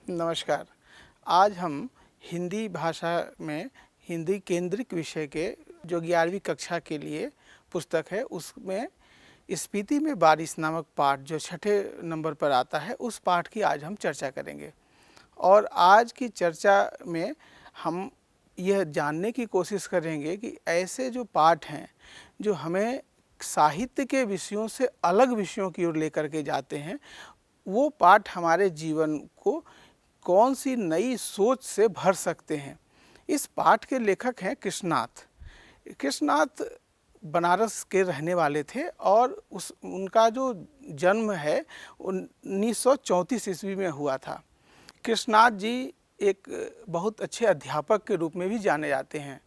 नमस्कार। आज हम हिंदी भाषा में हिंदी केंद्रित विषय के जो 11वीं कक्षा के लिए पुस्तक है उसमें स्पीति में बारिश नामक पाठ जो छठे नंबर पर आता है उस पाठ की आज हम चर्चा करेंगे। और आज की चर्चा में हम यह जानने की कोशिश करेंगे कि ऐसे जो पाठ हैं जो हमें साहित्य के विषयों से अलग विषयों की ओर लेकर के जाते हैं, वो पाठ हमारे जीवन को कौन सी नई सोच से भर सकते हैं। इस पाठ के लेखक हैं कृष्णनाथ। कृष्णनाथ बनारस के रहने वाले थे और उनका जो जन्म है 1934 ईस्वी में हुआ था। कृष्णनाथ जी एक बहुत अच्छे अध्यापक के रूप में भी जाने जाते हैं।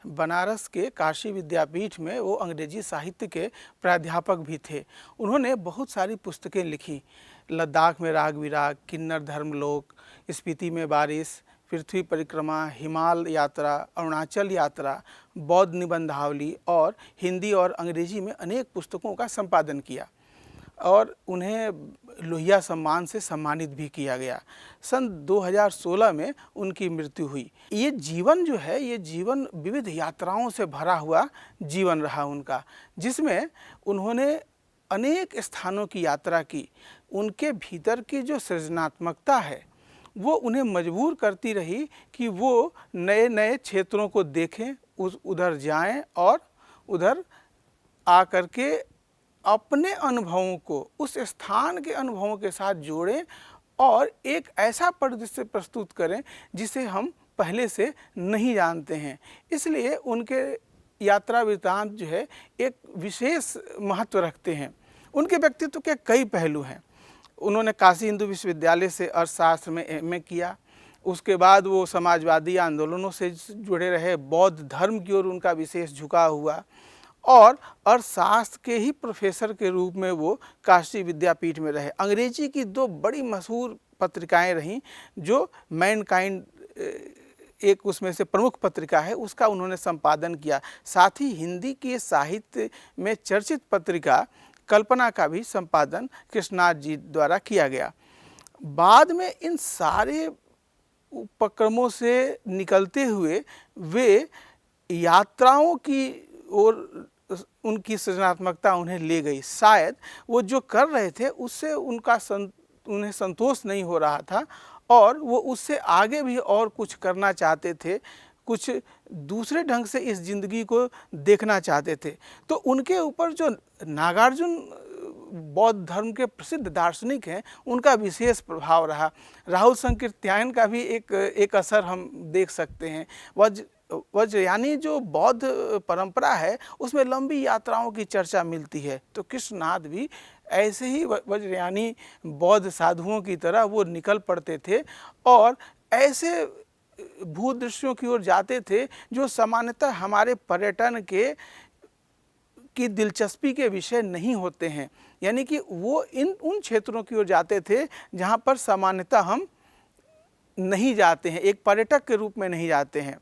बनारस के काशी विद्यापीठ में वो अंग्रेजी साहित्य के प्राध्यापक भी थे। उन्होंने बहुत सारी पुस्तकें लिखी, लद्दाख में राग विराग, किन्नर धर्मलोक, स्पीति में बारिश, पृथ्वी परिक्रमा, हिमाल यात्रा, अरुणाचल यात्रा, बौद्ध निबंधावली और हिंदी और अंग्रेजी में अनेक पुस्तकों का संपादन किया और उन्हें लोहिया सम्मान से सम्मानित भी किया गया। सन 2016 में उनकी मृत्यु हुई। ये जीवन जो है, ये जीवन विविध यात्राओं से भरा हुआ जीवन रहा उनका, जिसमें उन्होंने अनेक स्थानों की यात्रा की। उनके भीतर की जो सृजनात्मकता है वो उन्हें मजबूर करती रही कि वो नए नए क्षेत्रों को देखें, उधर जाएं और उधर आकर के अपने अनुभवों को उस स्थान के अनुभवों के साथ जोड़ें और एक ऐसा परिदृश्य प्रस्तुत करें जिसे हम पहले से नहीं जानते हैं। इसलिए उनके यात्रा वृत्तांत जो है एक विशेष महत्व रखते हैं। उनके व्यक्तित्व के कई पहलू हैं। उन्होंने काशी हिंदू विश्वविद्यालय से अर्थशास्त्र में एमए किया। उसके बाद वो समाजवादी आंदोलनों से जुड़े रहे, बौद्ध धर्म की ओर उनका विशेष झुकाव हुआ और अर्थशास्त्र के ही प्रोफेसर के रूप में वो काशी विद्यापीठ में रहे। अंग्रेजी की दो बड़ी मशहूर पत्रिकाएं रहीं, जो मैनकाइंड एक उसमें से प्रमुख पत्रिका है, उसका उन्होंने संपादन किया। साथ ही हिंदी के साहित्य में चर्चित पत्रिका कल्पना का भी संपादन कृष्णनाथ जी द्वारा किया गया। बाद में इन सारे उपक्रमों से निकलते हुए वे यात्राओं की ओर उनकी सृजनात्मकता उन्हें ले गई। शायद वो जो कर रहे थे उससे उन्हें संतोष नहीं हो रहा था और वो उससे आगे भी और कुछ करना चाहते थे, कुछ दूसरे ढंग से इस ज़िंदगी को देखना चाहते थे। तो उनके ऊपर जो नागार्जुन बौद्ध धर्म के प्रसिद्ध दार्शनिक हैं, उनका विशेष प्रभाव रहा। राहुल संकीर्त्यायन का भी एक असर हम देख सकते हैं। वज्रयानी जो बौद्ध परंपरा है उसमें लंबी यात्राओं की चर्चा मिलती है। तो कृष्णनाथ भी ऐसे ही वज्रयानी बौद्ध साधुओं की तरह वो निकल पड़ते थे और ऐसे भूदृश्यों की ओर जाते थे जो सामान्यतः हमारे पर्यटन की दिलचस्पी के विषय नहीं होते हैं। यानी कि वो उन क्षेत्रों की ओर जाते थे जहाँ पर सामान्यतः हम नहीं जाते हैं, एक पर्यटक के रूप में नहीं जाते हैं।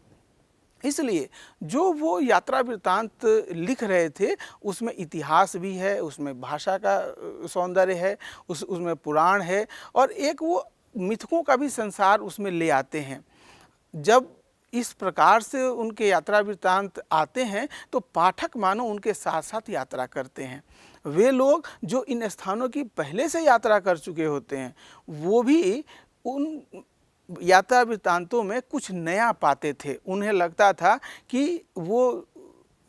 इसलिए जो वो यात्रा वृत्तांत लिख रहे थे उसमें इतिहास भी है, उसमें भाषा का सौंदर्य है, उसमें पुराण है और एक वो मिथकों का भी संसार उसमें ले आते हैं। जब इस प्रकार से उनके यात्रा वृत्तांत आते हैं तो पाठक मानो उनके साथ साथ यात्रा करते हैं। वे लोग जो इन स्थानों की पहले से यात्रा कर चुके होते हैं वो भी उन यात्रा वृत्तांतों में कुछ नया पाते थे। उन्हें लगता था कि वो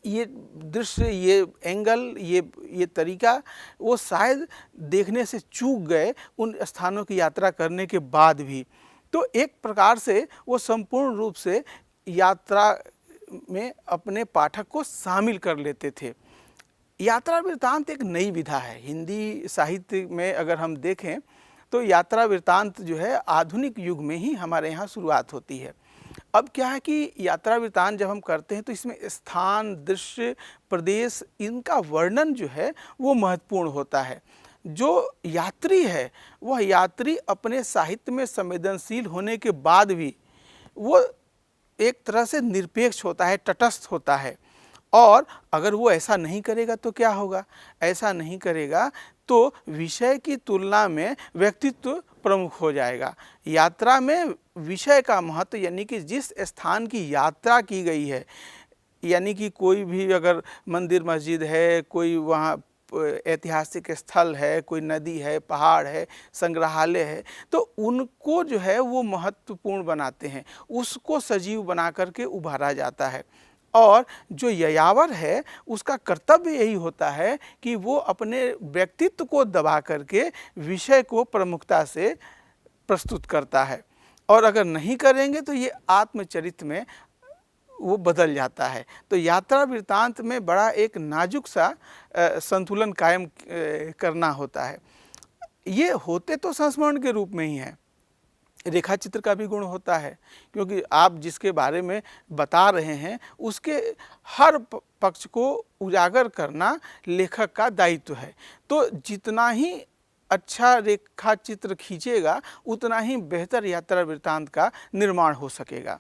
ये दृश्य, ये एंगल, ये तरीका वो शायद देखने से चूक गए उन स्थानों की यात्रा करने के बाद भी। तो एक प्रकार से वो संपूर्ण रूप से यात्रा में अपने पाठक को शामिल कर लेते थे। यात्रा वृत्तांत एक नई विधा है। हिंदी साहित्य में अगर हम देखें तो यात्रा वृत्तांत जो है आधुनिक युग में ही हमारे यहाँ शुरुआत होती है। अब क्या है कि यात्रा वृत्तांत जब हम करते हैं तो इसमें स्थान, दृश्य, प्रदेश, इनका वर्णन जो है वो महत्वपूर्ण होता है। जो यात्री है वह यात्री अपने साहित्य में संवेदनशील होने के बाद भी वो एक तरह से निरपेक्ष होता है, तटस्थ होता है और अगर वो ऐसा नहीं करेगा तो क्या होगा? ऐसा नहीं करेगा तो विषय की तुलना में व्यक्तित्व प्रमुख हो जाएगा। यात्रा में विषय का महत्व, यानी कि जिस स्थान की यात्रा की गई है, यानी कि कोई भी अगर मंदिर मस्जिद है, कोई वहाँ ऐतिहासिक स्थल है, कोई नदी है, पहाड़ है, संग्रहालय है, तो उनको जो है वो महत्वपूर्ण बनाते हैं, उसको सजीव बना करके उभारा जाता है। और जो यायावर है उसका कर्तव्य यही होता है कि वो अपने व्यक्तित्व को दबा करके विषय को प्रमुखता से प्रस्तुत करता है, और अगर नहीं करेंगे तो ये आत्मचरित्र में वो बदल जाता है। तो यात्रा वृत्तांत में बड़ा एक नाजुक सा संतुलन कायम करना होता है। ये होते तो संस्मरण के रूप में ही है, रेखा चित्र का भी गुण होता है, क्योंकि आप जिसके बारे में बता रहे हैं उसके हर पक्ष को उजागर करना लेखक का दायित्व है। तो जितना ही अच्छा रेखा चित्र खींचेगा उतना ही बेहतर यात्रा वृत्तांत का निर्माण हो सकेगा।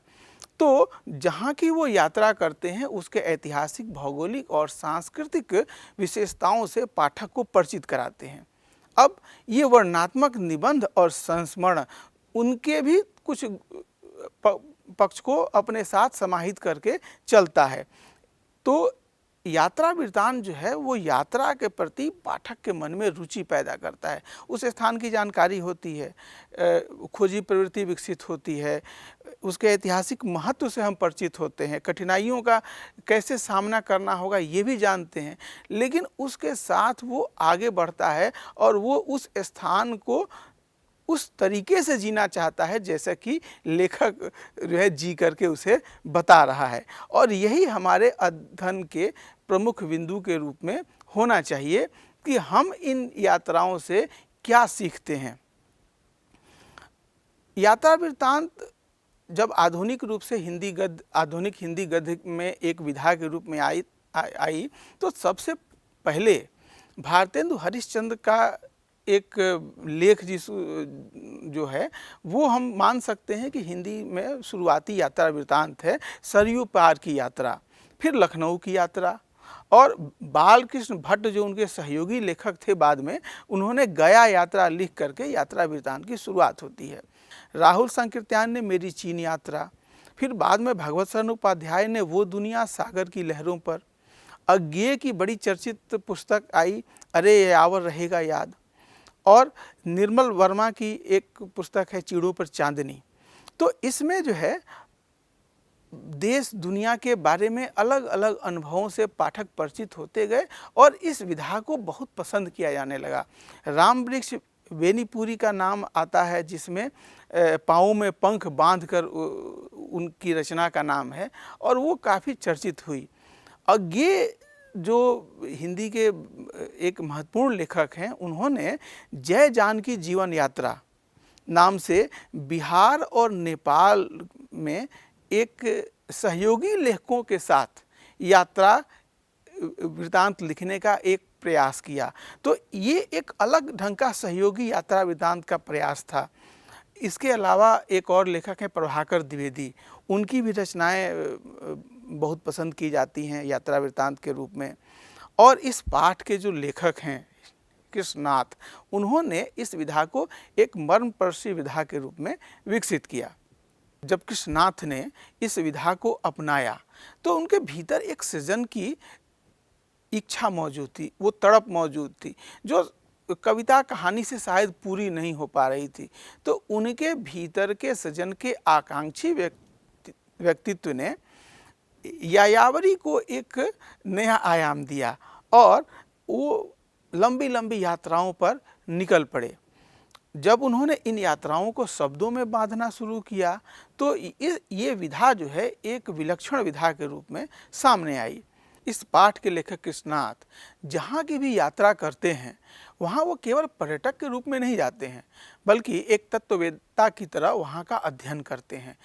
तो जहाँ की वो यात्रा करते हैं उसके ऐतिहासिक, भौगोलिक और सांस्कृतिक विशेषताओं से पाठक को परिचित कराते हैं। अब ये वर्णनात्मक निबंध और संस्मरण उनके भी कुछ पक्ष को अपने साथ समाहित करके चलता है। तो यात्रा वृत्तांत जो है वो यात्रा के प्रति पाठक के मन में रुचि पैदा करता है। उस स्थान की जानकारी होती है, खोजी प्रवृत्ति विकसित होती है, उसके ऐतिहासिक महत्व से हम परिचित होते हैं, कठिनाइयों का कैसे सामना करना होगा ये भी जानते हैं, लेकिन उसके साथ वो आगे बढ़ता है और वो उस स्थान को उस तरीके से जीना चाहता है जैसा कि लेखक जो है जी करके उसे बता रहा है। और यही हमारे अध्ययन के प्रमुख बिंदु के रूप में होना चाहिए कि हम इन यात्राओं से क्या सीखते हैं। यात्रा वृत्तांत जब आधुनिक रूप से आधुनिक हिंदी गद्य में एक विधा के रूप में आई तो सबसे पहले भारतेंदु हरिश्चंद्र का एक लेख जो है वो हम मान सकते हैं कि हिंदी में शुरुआती यात्रा वृत्तांत है, सरयू पार की यात्रा, फिर लखनऊ की यात्रा, और बालकृष्ण भट्ट जो उनके सहयोगी लेखक थे बाद में, उन्होंने गया यात्रा लिख करके यात्रा वृत्तांत की शुरुआत होती है। राहुल संकीर्त्यायन ने मेरी चीन यात्रा, फिर बाद में भगवत शरण उपाध्याय ने वो दुनिया सागर की लहरों पर, अज्ञेय की बड़ी चर्चित पुस्तक आई अरे यायावर रहेगा याद, और निर्मल वर्मा की एक पुस्तक है चिड़ों पर चांदनी। तो इसमें जो है देश दुनिया के बारे में अलग अलग अनुभवों से पाठक परिचित होते गए और इस विधा को बहुत पसंद किया जाने लगा। राम वृक्ष बेनीपुरी का नाम आता है जिसमें पाँव में पंख बांधकर उनकी रचना का नाम है और वो काफ़ी चर्चित हुई। अज्ञेय जो हिंदी के एक महत्वपूर्ण लेखक हैं, उन्होंने जय जानकी जीवन यात्रा नाम से बिहार और नेपाल में एक सहयोगी लेखकों के साथ यात्रा वृत्तांत लिखने का एक प्रयास किया। तो ये एक अलग ढंग का सहयोगी यात्रा वृत्तांत का प्रयास था। इसके अलावा एक और लेखक हैं प्रभाकर द्विवेदी, उनकी भी रचनाएं बहुत पसंद की जाती हैं यात्रा वृत्तांत के रूप में। और इस पाठ के जो लेखक हैं कृष्णनाथ, उन्होंने इस विधा को एक मर्मस्पर्शी विधा के रूप में विकसित किया। जब कृष्णनाथ ने इस विधा को अपनाया तो उनके भीतर एक सृजन की इच्छा मौजूद थी, वो तड़प मौजूद थी जो कविता कहानी से शायद पूरी नहीं हो पा रही थी। तो उनके भीतर के सृजन के आकांक्षी व्यक्तित्व ने यायावरी को एक नया आयाम दिया और वो लंबी लंबी यात्राओं पर निकल पड़े। जब उन्होंने इन यात्राओं को शब्दों में बांधना शुरू किया तो ये विधा जो है एक विलक्षण विधा के रूप में सामने आई। इस पाठ के लेखक कृष्णनाथ जहाँ की भी यात्रा करते हैं वहाँ वो केवल पर्यटक के रूप में नहीं जाते हैं, बल्कि एक तत्ववेत्ता की तरह वहाँ का अध्ययन करते हैं।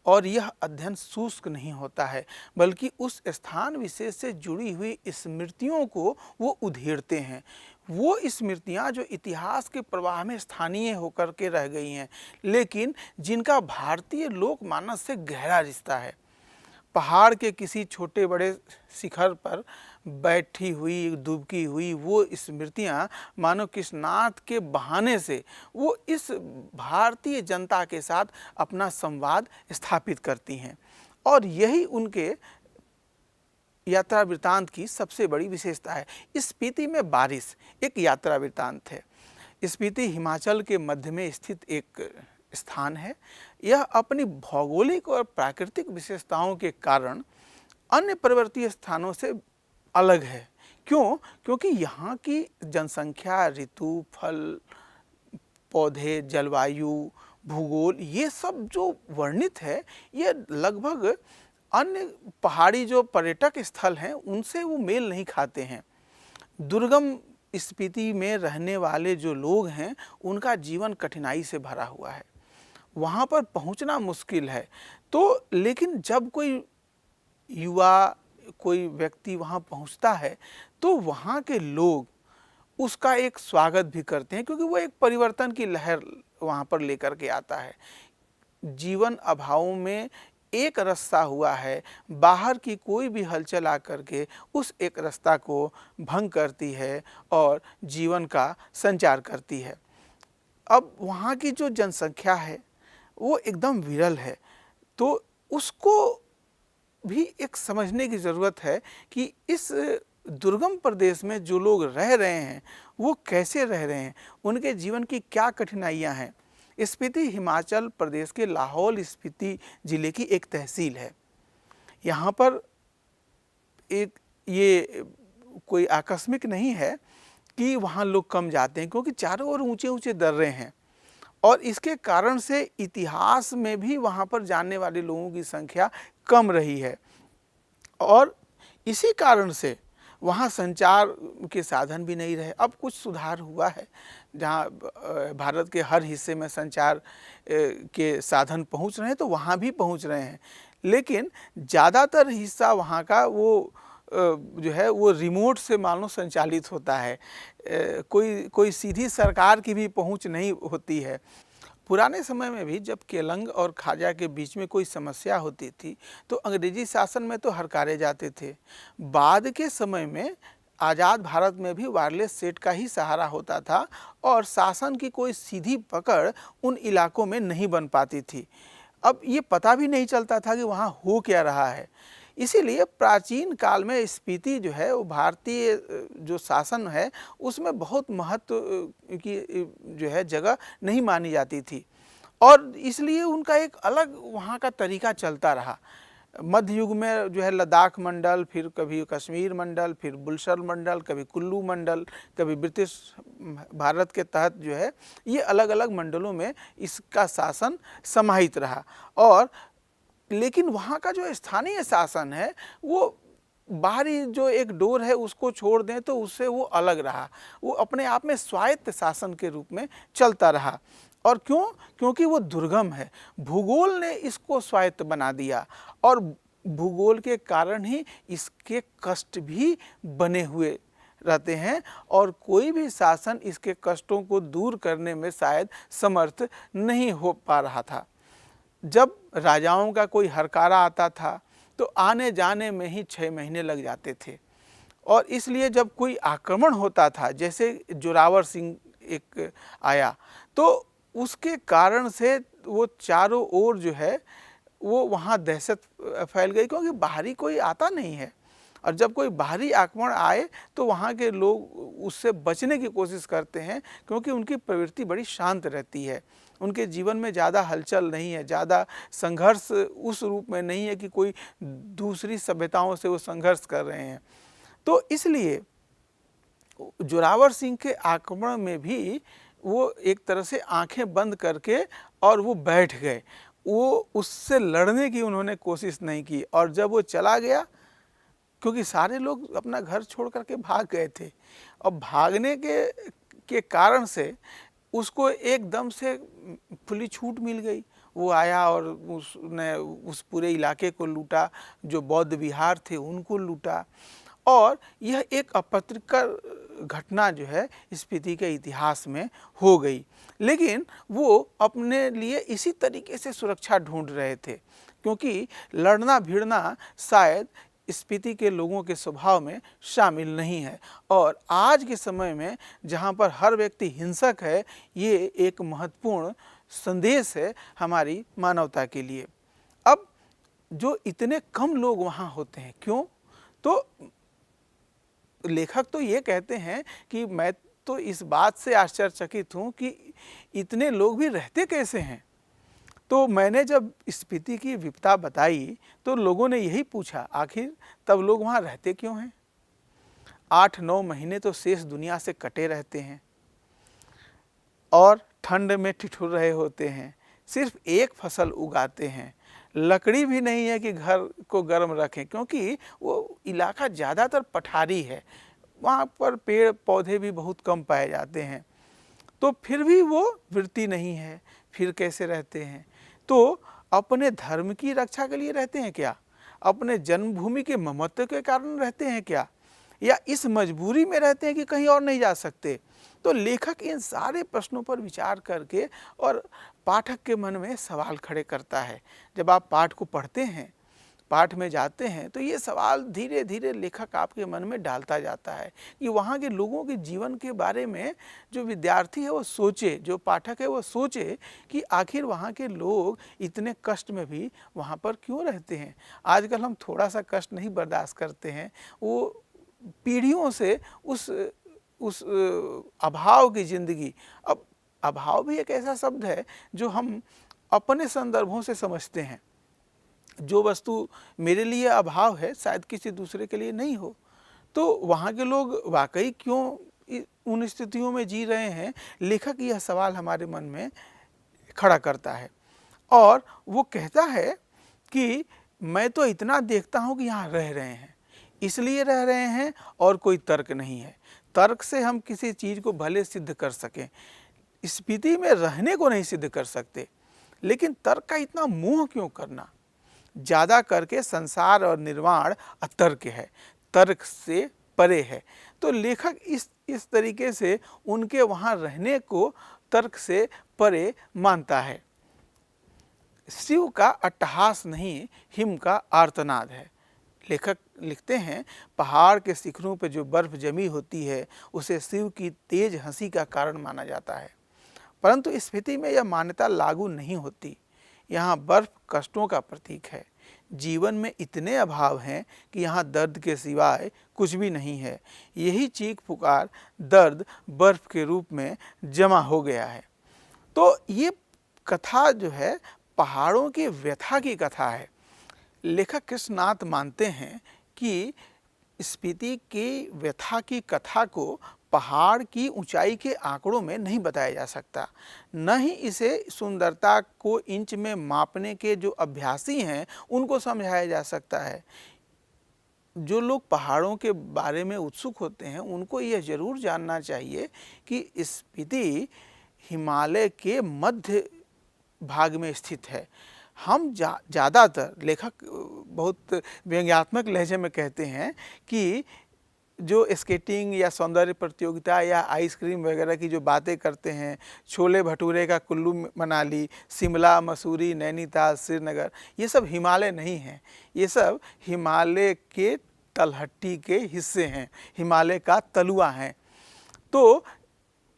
और यह अध्ययन शुष्क नहीं होता है, बल्कि उस स्थान विशेष से जुड़ी हुई स्मृतियों को वो उधेड़ते हैं। वो स्मृतियाँ जो इतिहास के प्रवाह में स्थानीय होकर के रह गई हैं, लेकिन जिनका भारतीय लोकमानस से गहरा रिश्ता है। पहाड़ के किसी छोटे बड़े शिखर पर बैठी हुई, डूबकी हुई वो स्मृतियाँ मानो कृष्णार्थ के बहाने से वो इस भारतीय जनता के साथ अपना संवाद स्थापित करती हैं। और यही उनके यात्रा वृत्तांत की सबसे बड़ी विशेषता है। स्पीति में बारिश एक यात्रा वृत्तांत है। स्पीति हिमाचल के मध्य में स्थित एक स्थान है। यह अपनी भौगोलिक और प्राकृतिक विशेषताओं के कारण अन्य पर्वतीय स्थानों से अलग है। क्यों? क्योंकि यहाँ की जनसंख्या, ऋतु, फल, पौधे, जलवायु, भूगोल ये सब जो वर्णित है ये लगभग अन्य पहाड़ी जो पर्यटक स्थल हैं उनसे वो मेल नहीं खाते हैं। दुर्गम स्पीति में रहने वाले जो लोग हैं उनका जीवन कठिनाई से भरा हुआ है, वहाँ पर पहुँचना मुश्किल है। तो लेकिन जब कोई युवा, कोई व्यक्ति वहाँ पहुँचता है तो वहाँ के लोग उसका एक स्वागत भी करते हैं, क्योंकि वो एक परिवर्तन की लहर वहाँ पर लेकर के आता है। जीवन अभावों में एक रास्ता हुआ है, बाहर की कोई भी हलचल आकर के उस एक रास्ता को भंग करती है और जीवन का संचार करती है। अब वहाँ की जो जनसंख्या है वो एकदम विरल है, तो उसको भी एक समझने की ज़रूरत है कि इस दुर्गम प्रदेश में जो लोग रह रहे हैं वो कैसे रह रहे हैं, उनके जीवन की क्या कठिनाइयाँ हैं। स्पीति हिमाचल प्रदेश के लाहौल स्पीति जिले की एक तहसील है। यहाँ पर एक ये कोई आकस्मिक नहीं है कि वहाँ लोग कम जाते हैं, क्योंकि चारों ओर ऊंचे ऊंचे दर्रे हैं और इसके कारण से इतिहास में भी वहाँ पर जाने वाले लोगों की संख्या कम रही है। और इसी कारण से वहाँ संचार के साधन भी नहीं रहे। अब कुछ सुधार हुआ है, जहाँ भारत के हर हिस्से में संचार के साधन पहुँच रहे हैं तो वहाँ भी पहुँच रहे हैं, लेकिन ज़्यादातर हिस्सा वहाँ का वो जो है वो रिमोट से मानो संचालित होता है। कोई सीधी सरकार की भी पहुँच नहीं होती है। पुराने समय में भी जब केलंग और खाजा के बीच में कोई समस्या होती थी तो अंग्रेजी शासन में तो हरकारे जाते थे। बाद के समय में आज़ाद भारत में भी वायरलेस सेट का ही सहारा होता था और शासन की कोई सीधी पकड़ उन इलाकों में नहीं बन पाती थी। अब ये पता भी नहीं चलता था कि वहाँ हो क्या रहा है। इसीलिए प्राचीन काल में स्पीति जो है वो भारतीय जो शासन है उसमें बहुत महत्व की जो है जगह नहीं मानी जाती थी, और इसलिए उनका एक अलग वहाँ का तरीका चलता रहा। मध्य युग में जो है लद्दाख मंडल, फिर कभी कश्मीर मंडल, फिर बुलशर मंडल, कभी कुल्लू मंडल, कभी ब्रिटिश भारत के तहत जो है ये अलग अलग मंडलों में इसका शासन समाहित रहा। और लेकिन वहाँ का जो स्थानीय शासन है वो बाहरी जो एक डोर है उसको छोड़ दें तो उससे वो अलग रहा, वो अपने आप में स्वायत्त शासन के रूप में चलता रहा। और क्यों? क्योंकि वो दुर्गम है, भूगोल ने इसको स्वायत्त बना दिया और भूगोल के कारण ही इसके कष्ट भी बने हुए रहते हैं और कोई भी शासन इसके कष्टों को दूर करने में शायद समर्थ नहीं हो पा रहा था। जब राजाओं का कोई हरकारा आता था तो आने जाने में ही 6 महीने लग जाते थे, और इसलिए जब कोई आक्रमण होता था, जैसे जोरावर सिंह एक आया, तो उसके कारण से वो चारों ओर जो है वो वहाँ दहशत फैल गई, क्योंकि बाहरी कोई आता नहीं है। और जब कोई बाहरी आक्रमण आए तो वहाँ के लोग उससे बचने की कोशिश करते हैं, क्योंकि उनकी प्रवृत्ति बड़ी शांत रहती है, उनके जीवन में ज़्यादा हलचल नहीं है, ज़्यादा संघर्ष उस रूप में नहीं है कि कोई दूसरी सभ्यताओं से वो संघर्ष कर रहे हैं। तो इसलिए जोरावर सिंह के आक्रमण में भी वो एक तरह से आंखें बंद करके और वो बैठ गए, वो उससे लड़ने की उन्होंने कोशिश नहीं की। और जब वो चला गया, क्योंकि सारे लोग अपना घर छोड़ करके भाग गए थे, और भागने के कारण से उसको एकदम से खुली छूट मिल गई। वो आया और उसने उस पूरे इलाके को लूटा, जो बौद्ध विहार थे उनको लूटा, और यह एक अप्रियकर घटना जो है स्पीति के इतिहास में हो गई। लेकिन वो अपने लिए इसी तरीके से सुरक्षा ढूंढ रहे थे, क्योंकि लड़ना भिड़ना शायद स्पीति के लोगों के स्वभाव में शामिल नहीं है। और आज के समय में जहाँ पर हर व्यक्ति हिंसक है, ये एक महत्वपूर्ण संदेश है हमारी मानवता के लिए। अब जो इतने कम लोग वहाँ होते हैं, क्यों? तो लेखक तो ये कहते हैं कि मैं तो इस बात से आश्चर्यचकित हूँ कि इतने लोग भी रहते कैसे हैं। तो मैंने जब स्पीति की विपदा बताई तो लोगों ने यही पूछा, आखिर तब लोग वहाँ रहते क्यों हैं? 8-9 महीने तो शेष दुनिया से कटे रहते हैं और ठंड में ठिठुर रहे होते हैं, सिर्फ एक फसल उगाते हैं, लकड़ी भी नहीं है कि घर को गर्म रखें, क्योंकि वो इलाका ज़्यादातर पठारी है, वहाँ पर पेड़ पौधे भी बहुत कम पाए जाते हैं। तो फिर भी वो वृत्ति नहीं है, फिर कैसे रहते हैं? तो अपने धर्म की रक्षा के लिए रहते हैं क्या? अपने जन्मभूमि के ममत्व के कारण रहते हैं क्या? या इस मजबूरी में रहते हैं कि कहीं और नहीं जा सकते? तो लेखक इन सारे प्रश्नों पर विचार करके और पाठक के मन में सवाल खड़े करता है। जब आप पाठ को पढ़ते हैं, पाठ में जाते हैं, तो ये सवाल धीरे धीरे लेखक आपके मन में डालता जाता है कि वहाँ के लोगों के जीवन के बारे में जो विद्यार्थी है वो सोचे, जो पाठक है वो सोचे कि आखिर वहाँ के लोग इतने कष्ट में भी वहाँ पर क्यों रहते हैं। आजकल हम थोड़ा सा कष्ट नहीं बर्दाश्त करते हैं, वो पीढ़ियों से उस अभाव की ज़िंदगी। अब अभाव भी एक ऐसा शब्द है जो हम अपने संदर्भों से समझते हैं। जो वस्तु मेरे लिए अभाव है शायद किसी दूसरे के लिए नहीं हो। तो वहाँ के लोग वाकई क्यों उन स्थितियों में जी रहे हैं, लेखक यह सवाल हमारे मन में खड़ा करता है। और वो कहता है कि मैं तो इतना देखता हूँ कि यहाँ रह रहे हैं, इसलिए रह रहे हैं और कोई तर्क नहीं है। तर्क से हम किसी चीज़ को भले सिद्ध कर सकें, स्पीति में रहने को नहीं सिद्ध कर सकते, लेकिन तर्क का इतना मोह क्यों करना? ज़्यादा करके संसार और निर्वाण अतर्क है, तर्क से परे है। तो लेखक इस तरीके से उनके वहाँ रहने को तर्क से परे मानता है। शिव का अट्टहास नहीं, हिम का आर्तनाद है। लेखक लिखते हैं, पहाड़ के शिखरों पर जो बर्फ जमी होती है उसे शिव की तेज हंसी का कारण माना जाता है, परंतु स्पीति में यह मान्यता लागू नहीं होती। यहाँ बर्फ कष्टों का प्रतीक है। जीवन में इतने अभाव हैं कि यहाँ दर्द के सिवाय कुछ भी नहीं है। यही चीख पुकार दर्द बर्फ के रूप में जमा हो गया है। तो ये कथा जो है पहाड़ों की व्यथा की कथा है। लेखक कृष्णनाथ मानते हैं कि स्पीति की व्यथा की कथा को पहाड़ की ऊंचाई के आंकड़ों में नहीं बताया जा सकता, न ही इसे सुंदरता को इंच में मापने के जो अभ्यासी हैं उनको समझाया जा सकता है। जो लोग पहाड़ों के बारे में उत्सुक होते हैं उनको यह जरूर जानना चाहिए कि स्पीति हिमालय के मध्य भाग में स्थित है। हम ज़्यादातर लेखक बहुत व्यंग्यात्मक लहजे में कहते हैं कि जो स्केटिंग या सौंदर्य प्रतियोगिता या आइसक्रीम वगैरह की जो बातें करते हैं, छोले भटूरे का कुल्लू मनाली, शिमला, मसूरी, नैनीताल, श्रीनगर, ये सब हिमालय नहीं हैं। ये सब हिमालय के तलहटी के हिस्से हैं, हिमालय का तलुआ हैं। तो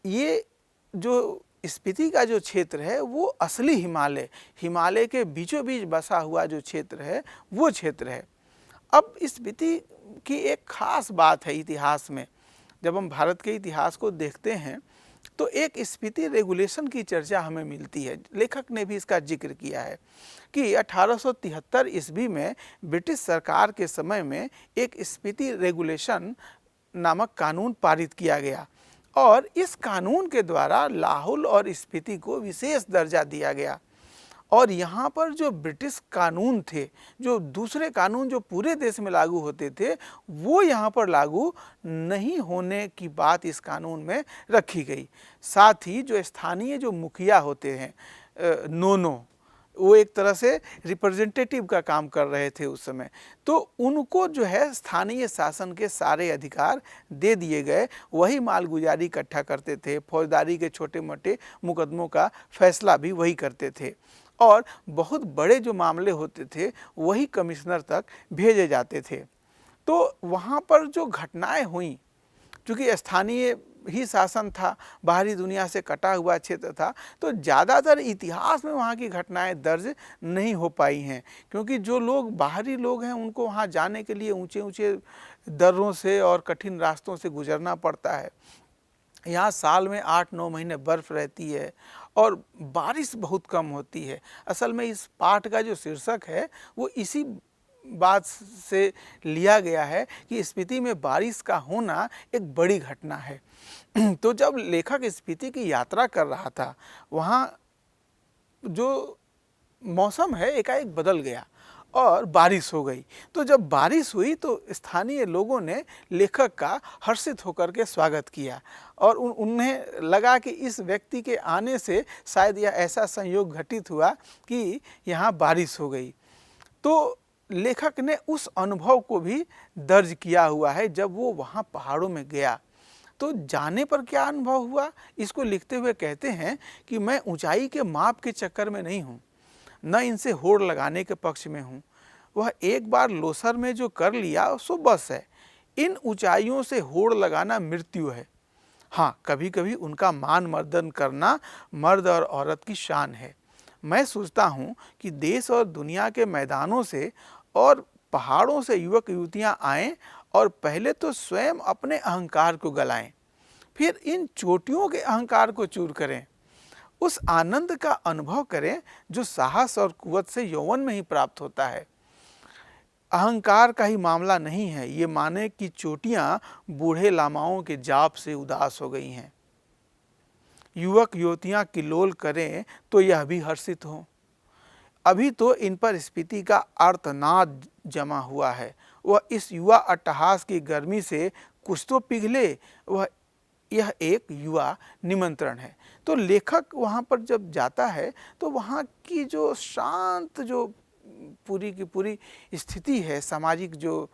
ये जो स्पीति का जो क्षेत्र है वो असली हिमालय के बीचों बीच बसा हुआ जो क्षेत्र है वो क्षेत्र है। अब स्पीति की एक खास बात है इतिहास में। जब हम भारत के इतिहास को देखते हैं तो एक स्पीति रेगुलेशन की चर्चा हमें मिलती है। लेखक ने भी इसका जिक्र किया है कि 1873 ईस्वी में ब्रिटिश सरकार के समय में एक स्पीति रेगुलेशन नामक कानून पारित किया गया और इस कानून के द्वारा लाहौल और स्पीति को विशेष दर्जा दिया गया। और यहाँ पर जो ब्रिटिश कानून थे, जो दूसरे कानून जो पूरे देश में लागू होते थे, वो यहाँ पर लागू नहीं होने की बात इस कानून में रखी गई। साथ ही जो स्थानीय जो मुखिया होते हैं, नोनो, वो एक तरह से रिप्रेजेंटेटिव का काम कर रहे थे उस समय, तो उनको जो है स्थानीय शासन के सारे अधिकार दे दिए गए। वही मालगुजारी इकट्ठा करते थे, फौजदारी के छोटे मोटे मुकदमों का फैसला भी वही करते थे। और बहुत बड़े जो मामले होते थे वही कमिश्नर तक भेजे जाते थे। तो वहाँ पर जो घटनाएं हुई, चूँकि स्थानीय ही शासन था, बाहरी दुनिया से कटा हुआ क्षेत्र था, तो ज़्यादातर इतिहास में वहाँ की घटनाएं दर्ज नहीं हो पाई हैं, क्योंकि जो लोग बाहरी लोग हैं उनको वहाँ जाने के लिए ऊंचे ऊंचे दर्रों से और कठिन रास्तों से गुजरना पड़ता है। यहाँ साल में 8-9 महीने बर्फ़ रहती है और बारिश बहुत कम होती है। असल में इस पाठ का जो शीर्षक है वो इसी बात से लिया गया है कि स्पीति में बारिश का होना एक बड़ी घटना है। तो जब लेखक स्पीति की यात्रा कर रहा था, वहाँ जो मौसम है एकाएक बदल गया और बारिश हो गई। तो जब बारिश हुई तो स्थानीय लोगों ने लेखक का हर्षित होकर के स्वागत किया और उन्हें लगा कि इस व्यक्ति के आने से शायद यह ऐसा संयोग घटित हुआ कि यहाँ बारिश हो गई। तो लेखक ने उस अनुभव को भी दर्ज किया हुआ है जब वो वहाँ पहाड़ों में गया। तो जाने पर क्या अनुभव हुआ, इसको लिखते हुए कहते हैं कि मैं ऊंचाई के माप के चक्कर में नहीं हूँ, न इनसे होड़ लगाने के पक्ष में हूँ। वह एक बार लोसर में जो कर लिया सो बस है। इन ऊंचाइयों से होड़ लगाना मृत्यु है। हाँ, कभी कभी उनका मान मर्दन करना मर्द और औरत की शान है। मैं सोचता हूँ कि देश और दुनिया के मैदानों से और पहाड़ों से युवक युवतियाँ आएं और पहले तो स्वयं अपने अहंकार को गलाएं, फिर इन चोटियों के अहंकार को चूर करें, उस आनंद का अनुभव करें जो साहस और कुवत से यौवन में ही प्राप्त होता है। अहंकार का ही मामला नहीं है ये माने कि चोटियाँ बूढ़े लामाओं के जाप से उदास हो गई हैं। युवक युवतियाँ किलोल करें तो यह भी हर्षित हों। अभी तो इन पर स्पीति का आर्तनाद जमा हुआ है। वह इस युवा अट्टहास की गर्मी से कुछ तो पिघले, यह एक युवा निमंत्रण है। तो लेखक वहाँ पर जब जाता है तो वहाँ की जो शांत जो पूरी की पूरी स्थिति है, सामाजिक जो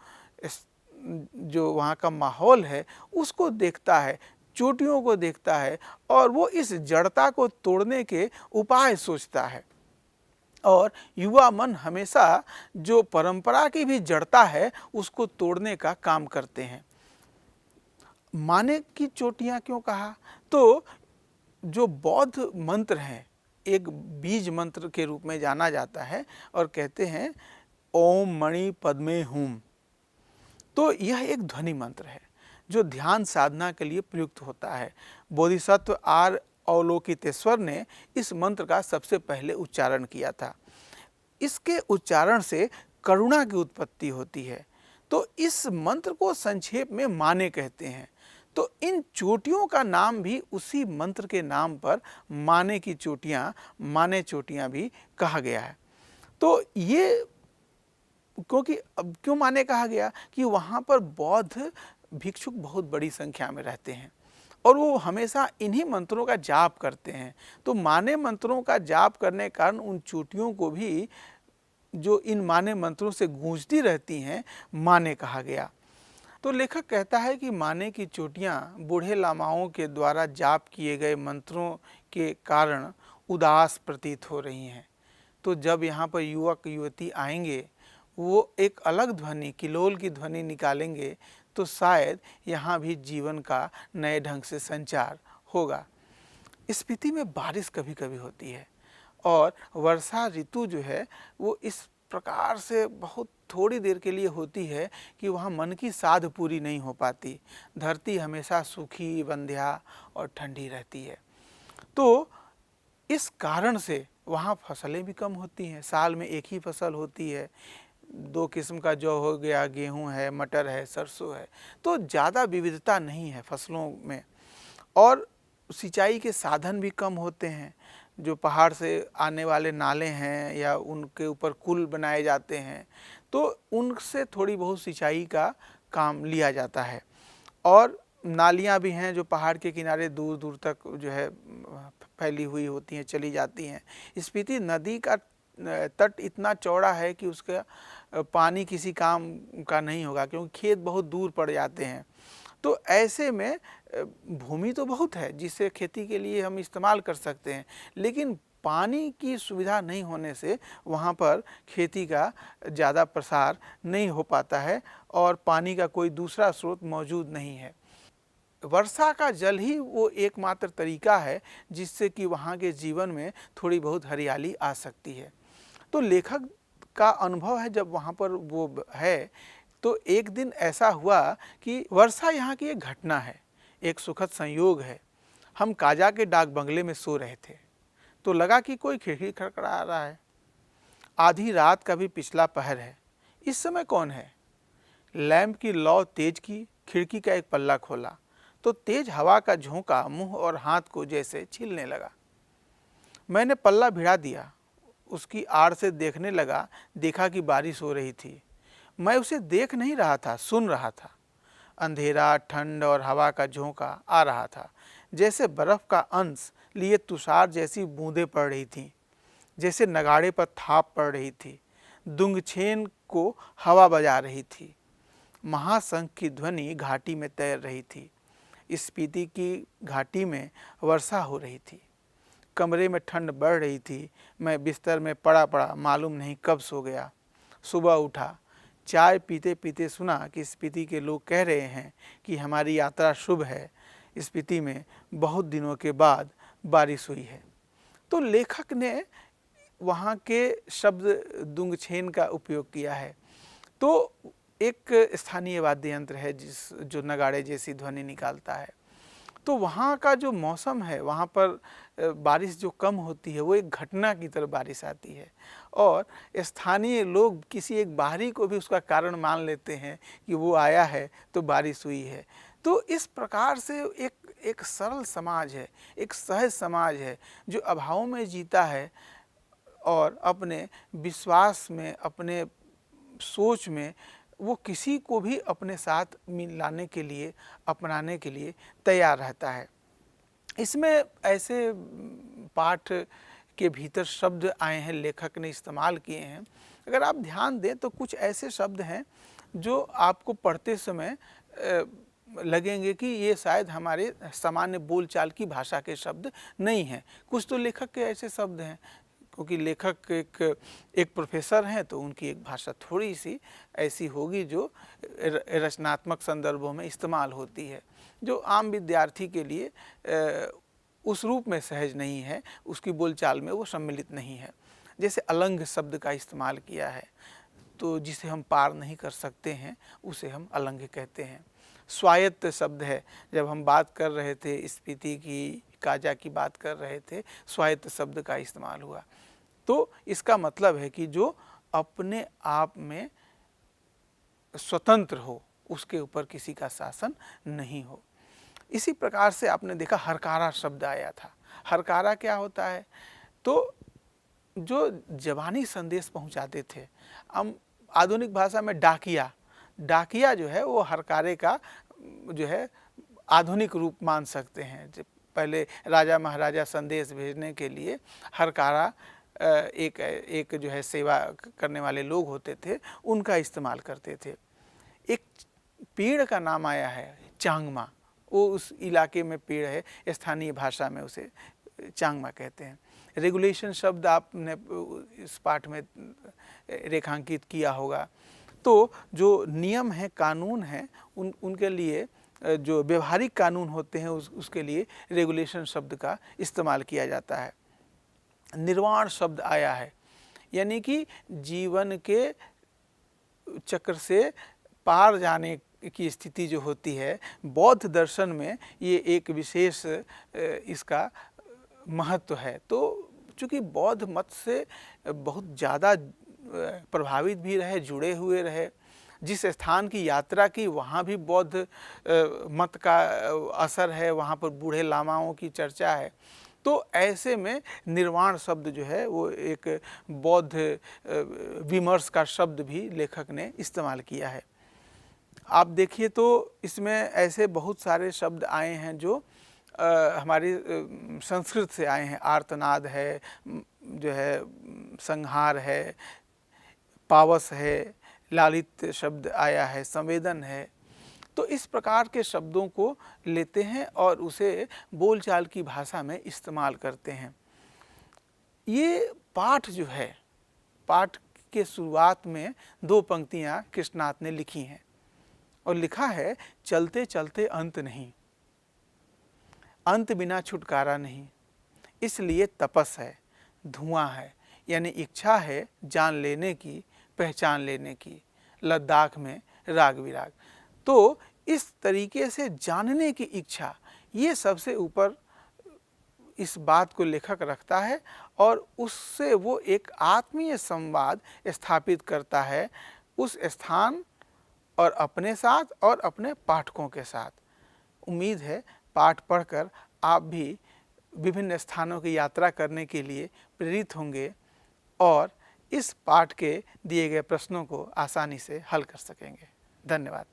वहाँ का माहौल है उसको देखता है, चोटियों को देखता है और वो इस जड़ता को तोड़ने के उपाय सोचता है। और युवा मन हमेशा जो परंपरा की भी जड़ता है उसको तोड़ने का काम करते हैं। माने की चोटियाँ क्यों कहा, तो जो बौद्ध मंत्र हैं एक बीज मंत्र के रूप में जाना जाता है और कहते हैं ओम मणि पद्मे हुम। तो यह एक ध्वनि मंत्र है जो ध्यान साधना के लिए प्रयुक्त होता है। बोधिसत्व आर अवलोकितेश्वर ने इस मंत्र का सबसे पहले उच्चारण किया था। इसके उच्चारण से करुणा की उत्पत्ति होती है। तो इस मंत्र को संक्षेप में माने कहते हैं। तो इन चोटियों का नाम भी उसी मंत्र के नाम पर माने की चोटियाँ, माने चोटियाँ भी कहा गया है। तो ये क्योंकि अब क्यों माने कहा गया कि वहाँ पर बौद्ध भिक्षुक बहुत बड़ी संख्या में रहते हैं और वो हमेशा इन्हीं मंत्रों का जाप करते हैं। तो माने मंत्रों का जाप करने के कारण उन चोटियों को भी जो इन माने मंत्रों से गूंजती रहती हैं माने कहा गया। तो लेखक कहता है कि माने की चोटियाँ बूढ़े लामाओं के द्वारा जाप किए गए मंत्रों के कारण उदास प्रतीत हो रही हैं। तो जब यहाँ पर युवक युवती आएंगे वो एक अलग ध्वनि, किलोल की ध्वनि निकालेंगे तो शायद यहाँ भी जीवन का नए ढंग से संचार होगा। स्पीति में बारिश कभी कभी होती है और वर्षा ऋतु जो है वो इस प्रकार से बहुत थोड़ी देर के लिए होती है कि वहाँ मन की साध पूरी नहीं हो पाती। धरती हमेशा सूखी, बंध्या और ठंडी रहती है। तो इस कारण से वहाँ फसलें भी कम होती हैं। साल में एक ही फसल होती है। 2 किस्म का जौ हो गया, गेहूं है, मटर है, सरसों है। तो ज़्यादा विविधता नहीं है फसलों में और सिंचाई के साधन भी कम होते हैं। जो पहाड़ से आने वाले नाले हैं या उनके ऊपर कुल बनाए जाते हैं तो उनसे थोड़ी बहुत सिंचाई का काम लिया जाता है। और नालियाँ भी हैं जो पहाड़ के किनारे दूर दूर तक जो है फैली हुई होती हैं, चली जाती हैं। स्पीति नदी का तट इतना चौड़ा है कि उसका पानी किसी काम का नहीं होगा क्योंकि खेत बहुत दूर पड़ जाते हैं। तो ऐसे में भूमि तो बहुत है जिसे खेती के लिए हम इस्तेमाल कर सकते हैं, लेकिन पानी की सुविधा नहीं होने से वहाँ पर खेती का ज़्यादा प्रसार नहीं हो पाता है और पानी का कोई दूसरा स्रोत मौजूद नहीं है। वर्षा का जल ही वो एकमात्र तरीका है जिससे कि वहाँ के जीवन में थोड़ी बहुत हरियाली आ सकती है। तो लेखक का अनुभव है जब वहाँ पर वो है, तो एक दिन ऐसा हुआ कि वर्षा यहाँ की एक घटना है, एक सुखद संयोग है। हम काजा के डाक बंगले में सो रहे थे तो लगा कि कोई खिड़की खड़खड़ा रहा है। आधी रात का भी पिछला पहर है। इस समय कौन है? लैंप की लौ तेज की, खिड़की का एक पल्ला खोला तो तेज हवा का झोंका मुंह और हाथ को जैसे छीलने लगा। मैंने पल्ला भिड़ा दिया, उसकी आड़ से देखने लगा। देखा कि बारिश हो रही थी। मैं उसे देख नहीं रहा था, सुन रहा था। अंधेरा, ठंड और हवा का झोंका आ रहा था। जैसे बर्फ का अंश लिए तुषार जैसी बूंदें पड़ रही थीं, जैसे नगाड़े पर थाप पड़ रही थी। दुंगछेन को हवा बजा रही थी। महाशंख की ध्वनि घाटी में तैर रही थी। स्पीति की घाटी में वर्षा हो रही थी। कमरे में ठंड बढ़ रही थी। मैं बिस्तर में पड़ा पड़ा मालूम नहीं कब सो गया। सुबह उठा, चाय पीते पीते सुना कि स्पीति के लोग कह रहे हैं कि हमारी यात्रा शुभ है। स्पीति में बहुत दिनों के बाद बारिश हुई है। तो लेखक ने वहाँ के शब्द दुंगछेन का उपयोग किया है। तो एक स्थानीय वाद्य यंत्र है जो नगाड़े जैसी ध्वनि निकालता है। तो वहाँ का जो मौसम है, वहाँ पर बारिश जो कम होती है वो एक घटना की तरह बारिश आती है और स्थानीय लोग किसी एक बाहरी को भी उसका कारण मान लेते हैं कि वो आया है तो बारिश हुई है। तो इस प्रकार से एक सरल समाज है, एक सहज समाज है जो अभाव में जीता है और अपने विश्वास में, अपने सोच में वो किसी को भी अपने साथ मिलाने के लिए, अपनाने के लिए तैयार रहता है। इसमें ऐसे पाठ के भीतर शब्द आए हैं, लेखक ने इस्तेमाल किए हैं। अगर आप ध्यान दें तो कुछ ऐसे शब्द हैं जो आपको पढ़ते समय लगेंगे कि ये शायद हमारे सामान्य बोलचाल की भाषा के शब्द नहीं हैं। कुछ तो लेखक के ऐसे शब्द हैं, क्योंकि लेखक एक प्रोफेसर हैं तो उनकी एक भाषा थोड़ी सी ऐसी होगी जो रचनात्मक संदर्भों में इस्तेमाल होती है, जो आम विद्यार्थी के लिए उस रूप में सहज नहीं है, उसकी बोलचाल में वो सम्मिलित नहीं है। जैसे अलंघ शब्द का इस्तेमाल किया है, तो जिसे हम पार नहीं कर सकते हैं उसे हम अलंघ कहते हैं। स्वायत्त शब्द है, जब हम बात कर रहे थे स्पीति की, काजा की बात कर रहे थे, स्वायत्त शब्द का इस्तेमाल हुआ। तो इसका मतलब है कि जो अपने आप में स्वतंत्र हो, उसके ऊपर किसी का शासन नहीं हो। इसी प्रकार से आपने देखा हरकारा शब्द आया था। हरकारा क्या होता है? तो जो जवानी संदेश पहुंचाते थे, हम आधुनिक भाषा में डाकिया, डाकिया जो है वो हरकारे का जो है आधुनिक रूप मान सकते हैं। पहले राजा महाराजा संदेश भेजने के लिए हरकारा एक जो है सेवा करने वाले लोग होते थे, उनका इस्तेमाल करते थे। एक पेड़ का नाम आया है चांगमा, वो उस इलाके में पेड़ है, स्थानीय भाषा में उसे चांगमा कहते हैं। रेगुलेशन शब्द आपने इस पाठ में रेखांकित किया होगा। तो जो नियम है, कानून है, उनके लिए जो व्यवहारिक कानून होते हैं उसके लिए रेगुलेशन शब्द का इस्तेमाल किया जाता है। निर्वाण शब्द आया है, यानी कि जीवन के चक्र से पार जाने की स्थिति जो होती है, बौद्ध दर्शन में ये एक विशेष इसका महत्व है। तो चूँकि बौद्ध मत से बहुत ज़्यादा प्रभावित भी रहे, जुड़े हुए रहे, जिस स्थान की यात्रा की वहाँ भी बौद्ध मत का असर है, वहाँ पर बूढ़े लामाओं की चर्चा है। तो ऐसे में निर्वाण शब्द जो है वो एक बौद्ध विमर्श का शब्द भी लेखक ने इस्तेमाल किया है। आप देखिए तो इसमें ऐसे बहुत सारे शब्द आए हैं जो हमारी संस्कृत से आए हैं। आर्तनाद है, जो है संहार है, पावस है, लालित शब्द आया है, संवेदन है। तो इस प्रकार के शब्दों को लेते हैं और उसे बोलचाल की भाषा में इस्तेमाल करते हैं। ये पाठ जो है, पाठ के शुरुआत में 2 पंक्तियां कृष्णनाथ ने लिखी हैं और लिखा है, चलते चलते अंत नहीं, अंत बिना छुटकारा नहीं, इसलिए तपस है, धुआं है, यानी इच्छा है जान लेने की, पहचान लेने की, लद्दाख में राग विराग। तो इस तरीके से जानने की इच्छा, ये सबसे ऊपर इस बात को लेखक रखता है और उससे वो एक आत्मीय संवाद स्थापित करता है उस स्थान और अपने साथ और अपने पाठकों के साथ। उम्मीद है पाठ पढ़कर आप भी विभिन्न स्थानों की यात्रा करने के लिए प्रेरित होंगे और इस पाठ के दिए गए प्रश्नों को आसानी से हल कर सकेंगे। धन्यवाद।